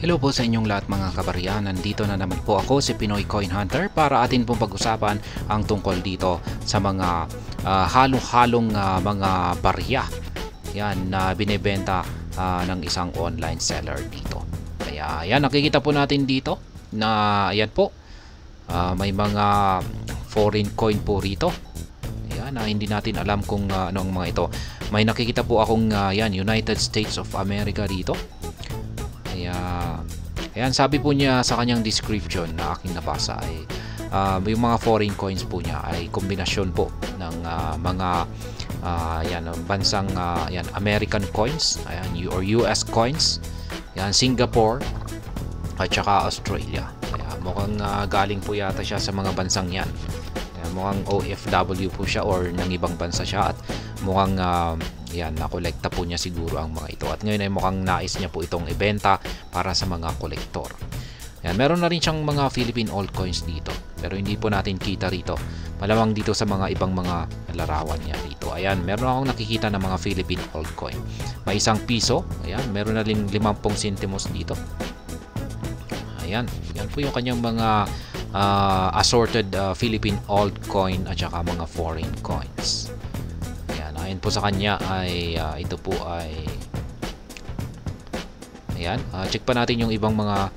Hello po sa inyong lahat mga kabarya. Nandito na naman po ako si Pinoy Coin Hunter para atin pong pag-usapan ang tungkol dito sa mga halong-halong mga barya yan na binebenta ng isang online seller dito. Kaya yan, nakikita po natin dito na ayan po, may mga foreign coin po rito. Ayan, hindi natin alam kung ano ang mga ito. May nakikita po akong yan, United States of America dito. Ayan, sabi po niya sa kanyang description na aking nabasa ay yung mga foreign coins po niya ay kombinasyon po ng mga yan, bansang yan, American coins, ayan, or US coins, yan, Singapore at saka Australia. Kaya mukhang galing po yata siya sa mga bansang yan. Kaya mukhang OFW po siya or ng ibang bansa siya at mukhang yan, nakolekta po niya siguro ang mga ito. At ngayon ay mukhang nais niya po itong ibenta para sa mga kolektor. Yan, meron na rin siyang mga Philippine altcoins dito. Pero hindi po natin kita rito. Malamang dito sa mga ibang mga larawan niya dito. Ayan, meron akong nakikita ng mga Philippine altcoin. May ₱1. Ayan, meron na rin 50 centimos dito. Ayan, yan po yung kanyang mga assorted Philippine altcoin at saka mga foreign coins. Ayan po sa kanya ay ito po ay ayan, check pa natin yung ibang mga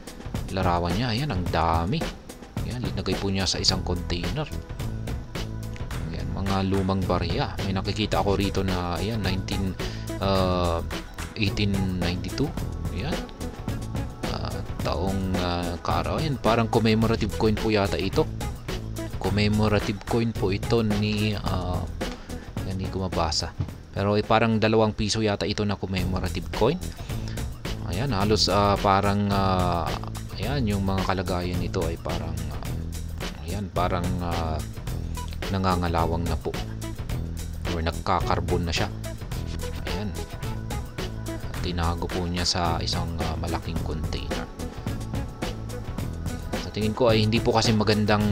larawan niya. Ayan, ang dami. Ayan, linagay po niya sa isang container. Ayan, mga lumang barya. May nakikita ako rito na ayan, 1892. Ayan, taong kaaraw. Ayan, parang commemorative coin po yata ito. Commemorative coin po ito ni hindi ko mabasa, pero parang ₱2 yata ito na commemorative coin. Ayan, halos parang ayan, yung mga kalagayan nito ay parang ayan, parang nangangalawang na po or nagkakarbon na siya. Ayan, tinago po niya sa isang malaking container. Sa tingin ko ay hindi po kasi magandang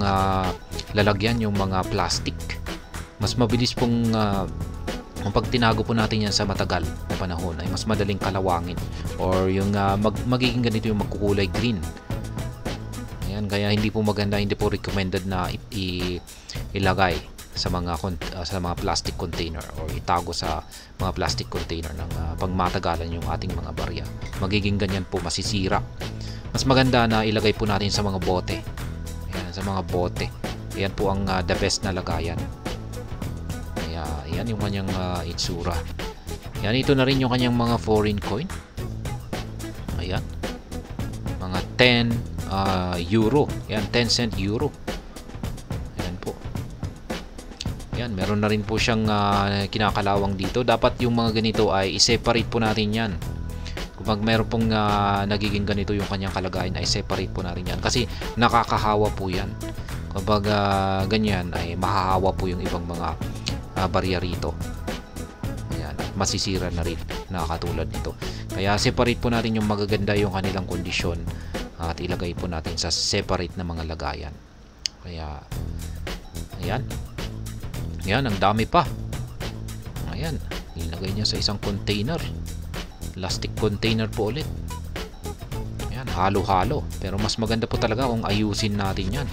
lalagyan yung mga plastic. Mas mabilis pong pag tinago po natin yan sa matagal na panahon ay mas madaling kalawangin or yung magiging ganito yung magkukulay green. Ayan, kaya hindi po maganda, hindi po recommended na ilagay sa mga plastic container or itago sa mga plastic container ng pagmatagalan yung ating mga barya. Magiging ganyan po, masisira. Mas maganda na ilagay po natin sa mga bote. Ayan, sa mga bote. Ayan po ang the best na lagayan. Yan yung kanyang itsura. Yan, ito na rin yung kanyang mga foreign coin. Ayan, mga 10 euro. Yan, 10 cent euro. Ayan po. Yan, meron na rin po siyang kinakalawang dito. Dapat yung mga ganito ay i-separate po natin yan. Kung meron pong nagiging ganito yung kanyang kalagayan, ay separate po natin yan kasi nakakahawa po yan. Kapag ganyan ay mahahawa po yung ibang mga barya rito. Ayan, at masisira na rin na katulad nito. Kaya separate po natin yung magaganda yung kanilang kondisyon at ilagay po natin sa separate na mga lagayan. Kaya ayan. Ayan, ang dami pa. Ayan, ilagay niya sa isang container. Plastic container po ulit. Ayan, halo-halo. Pero mas maganda po talaga kung ayusin natin yan.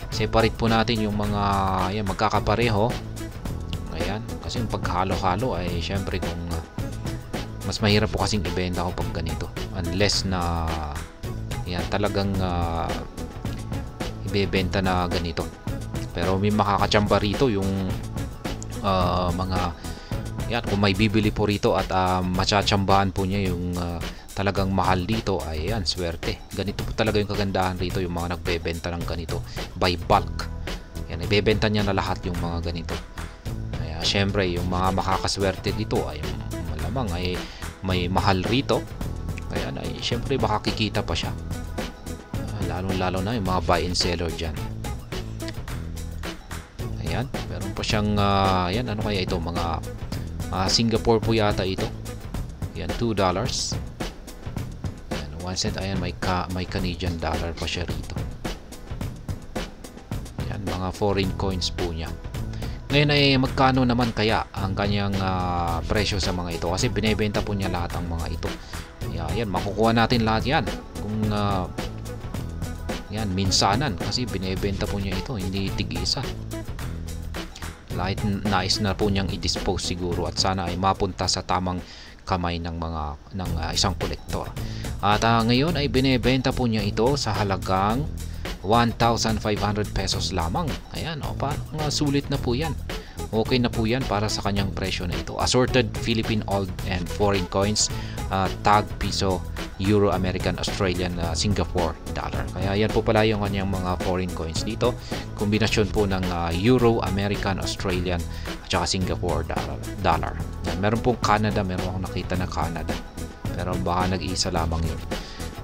Separate po natin yung mga ayan, magkakapareho. Ayan, kasi yung paghalo-halo ay syempre kung mas mahirap po kasing ibenta ko pag ganito unless na yan, talagang ibebenta na ganito. Pero may makakachamba rito yung mga yan, kung may bibili po rito at matsatsambahan po niya yung talagang mahal dito ay yan, swerte. Ganito po talaga yung kagandahan rito, yung mga nagbebenta ng ganito by bulk. Yan, ibebenta niya na lahat yung mga ganito. Siyempre, yung mga makakaswerte dito ay malamang ay may mahal rito. Kaya ay siyempre makakikita pa siya. Lalo na yung mga buy and seller dyan. Ayan, meron pa siyang ayan, ano kaya ito, mga Singapore po yata ito. Ayan, $2. Ayan, 1 cent. Ayan, may Canadian dollar pa siya rito. Ayan, mga foreign coins po niya. Ngayon ay magkano naman kaya ang kanyang presyo sa mga ito, kasi binebenta po niya lahat ang mga ito. Yan, makukuha natin lahat yan. Kung yan, minsanan kasi binebenta po niya ito, hindi tig-isa. Kahit nais na po niyang i-dispose siguro at sana ay mapunta sa tamang kamay ng isang kolektor. At ngayon ay binebenta po niya ito sa halagang 1,500 pesos lamang. Ayan, parang sulit na po yan. Okay na po yan para sa kanyang presyo na ito. Assorted Philippine old and foreign coins, tag, piso, euro, American, Australian, Singapore dollar. Kaya yan po pala yung kanyang mga foreign coins dito. Kombinasyon po ng euro, American, Australian, at saka Singapore dollar. Yan, meron pong Canada, meron akong nakita na Canada. Pero baka nag-iisa lamang yun.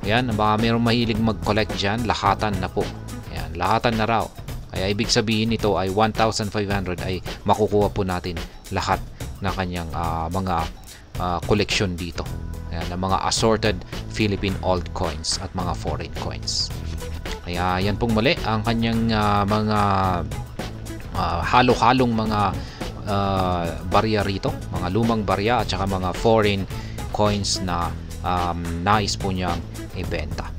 Yan, baka merong mahilig mag-collect dyan, lahatan na po. Yan, lahatan na raw. Kaya ibig sabihin nito ay 1,500 ay makukuha po natin lahat na kanyang mga collection dito. Ayan, ng mga assorted Philippine old coins at mga foreign coins. Kaya yan pong muli ang kanyang mga halo-halong mga barya rito, mga lumang barya at saka mga foreign coins na nais po niyang ibenta.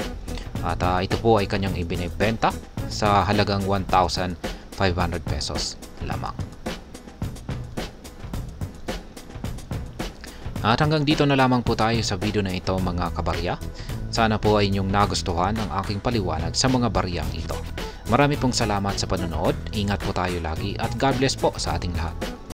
At ito po ay kanyang ibinibenta sa halagang 1,500 pesos lamang. At hanggang dito na lamang po tayo sa video na ito mga kabarya. Sana po ay inyong nagustuhan ang aking paliwanag sa mga baryang ito. Marami pong salamat sa panonood, ingat po tayo lagi at God bless po sa ating lahat.